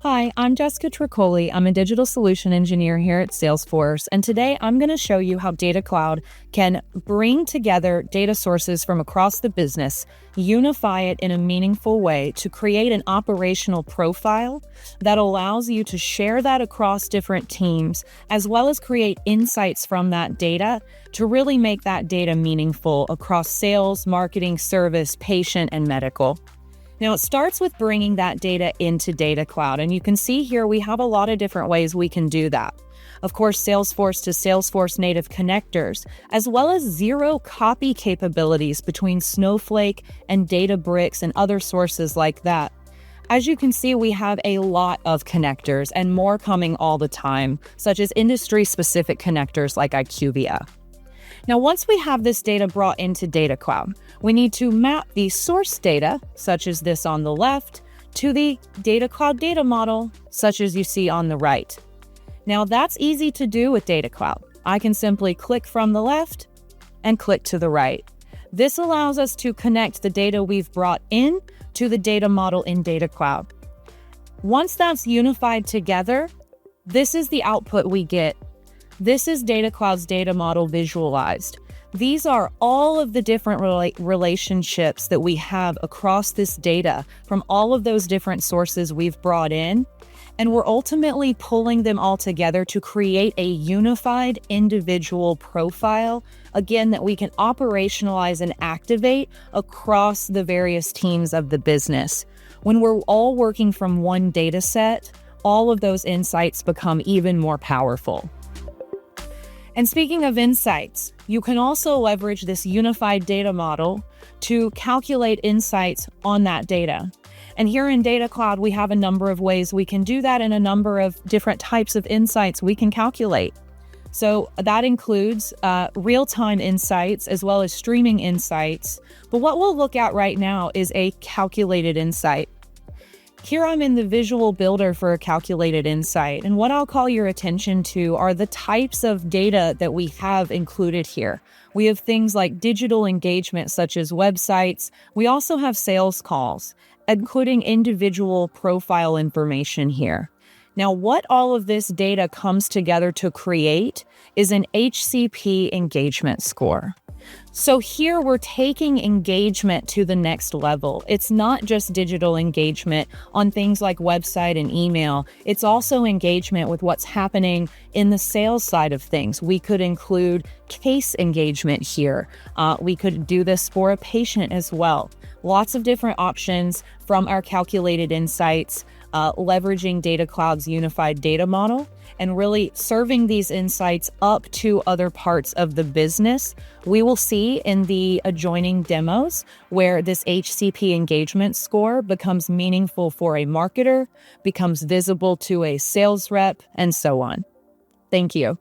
Hi, I'm Jessica Tricoli. I'm a digital solution engineer here at Salesforce, and today I'm going to show you how Data Cloud can bring together data sources from across the business, unify it in a meaningful way to create an operational profile that allows you to share that across different teams, as well as create insights from that data to really make that data meaningful across sales, marketing, service, patient, and medical. Now, it starts with bringing that data into Data Cloud, and you can see here we have a lot of different ways we can do that. Of course, Salesforce to Salesforce native connectors, as well as zero copy capabilities between Snowflake and Databricks and other sources like that. As you can see, we have a lot of connectors and more coming all the time, such as industry-specific connectors like IQVIA. Now, once we have this data brought into Data Cloud, we need to map the source data, such as this on the left, to the Data Cloud data model, such as you see on the right. Now, that's easy to do with Data Cloud. I can simply click from the left and click to the right. This allows us to connect the data we've brought in to the data model in Data Cloud. Once that's unified together, this is the output we get. This is Data Cloud's data model visualized. These are all of the different relationships that we have across this data from all of those different sources we've brought in, and we're ultimately pulling them all together to create a unified individual profile, again, that we can operationalize and activate across the various teams of the business. When we're all working from one data set, all of those insights become even more powerful. And speaking of insights, you can also leverage this unified data model to calculate insights on that data. And here in Data Cloud, we have a number of ways we can do that and a number of different types of insights we can calculate. So that includes real-time insights as well as streaming insights. But what we'll look at right now is a calculated insight. Here I'm in the visual builder for a calculated insight, and what I'll call your attention to are the types of data that we have included here. We have things like digital engagement, such as websites. We also have sales calls, including individual profile information here. Now, what all of this data comes together to create is an HCP engagement score. So here we're taking engagement to the next level. It's not just digital engagement on things like website and email. It's also engagement with what's happening in the sales side of things. We could include case engagement here. We could do this for a patient as well. Lots of different options from our calculated insights, leveraging Data Cloud's unified data model, and really serving these insights up to other parts of the business. We will see in the adjoining demos where this HCP engagement score becomes meaningful for a marketer, becomes visible to a sales rep, and so on. Thank you.